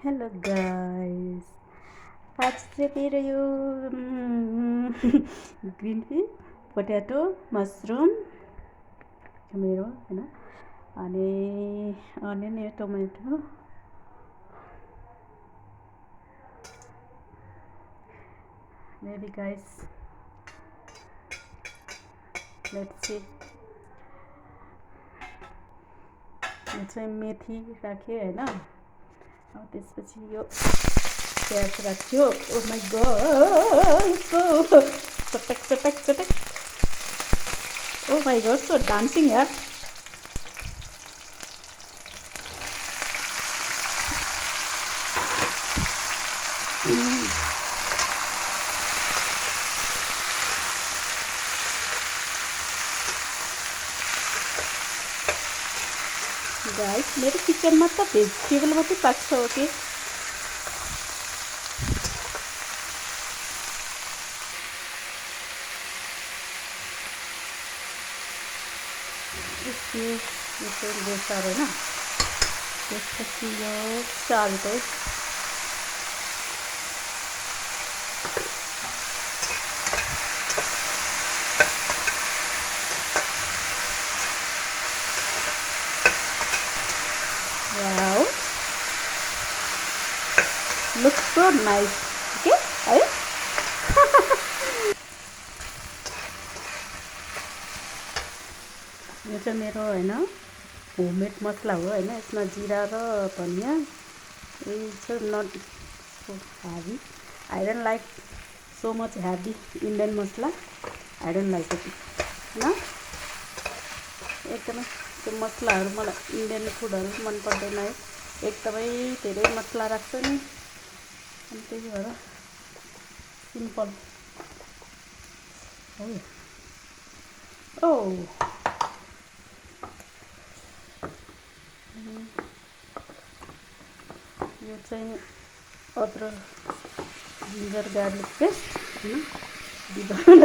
hello guys, आज चाहिँ मेरो यो ग्रिन पिस पोट्याटो मसरुम मेरो हैन अनि अनियन यो tomato maybe guys let's see यो चाहिँ मेथी राख्यो हैन त्यसपछि यो प्याज राख्यो ओ माय गॉड सो चटक चटक चटक oh my God so dancing यार गाइस मेरो किचनमा त भेजिटेबल मात्रै पाक्छ हो कि यो चाहिँ बेसार होइन त्यसपछि यो चालको wow looks so nice okay है यो चाहिँ मेरो हैन होममेड मसला हो हैन यसमा जिरा र धनिया it's not so heavy I don't like so much heavy Indian masala I don't like it हैन एकदमै त्यो मसलाहरू मलाई इन्डियन फुडहरू मन पर्दैन है एकदमै धेरै मसला राख्छ नि अनि त्यही भएर सिम्पल हो ओ यो चाहिँ अदरक जिन्जर गार्लिक पेस्ट हैन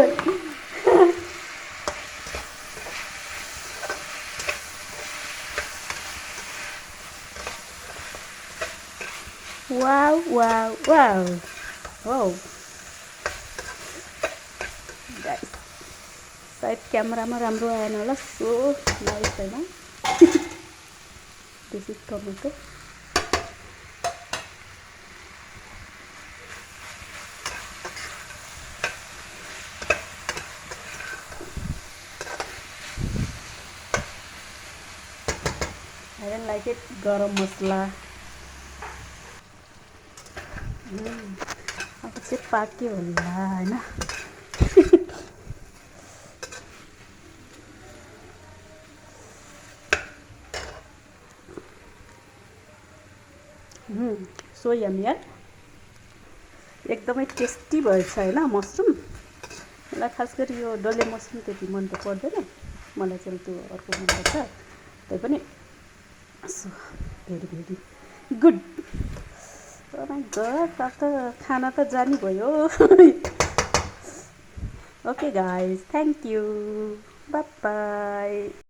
wow wow wow wow guys side क्यामेरामा राम्रो आएन होला सो नाइस हैन this is tomato I don't like it गरम मसला अब चाहिँ पाक्यो होला हैन सो यम्मी यार एकदमै टेस्टी भएछ हैन मसरुम मलाई खास गरी यो डल्ले मसरुम त्यति मन त पर्दैन मलाई चाहिँ त्यो अर्को मन पर्छ त्यही पनि so very very good oh my god अब त खाना त जानी भयो okay guys thank you bye bye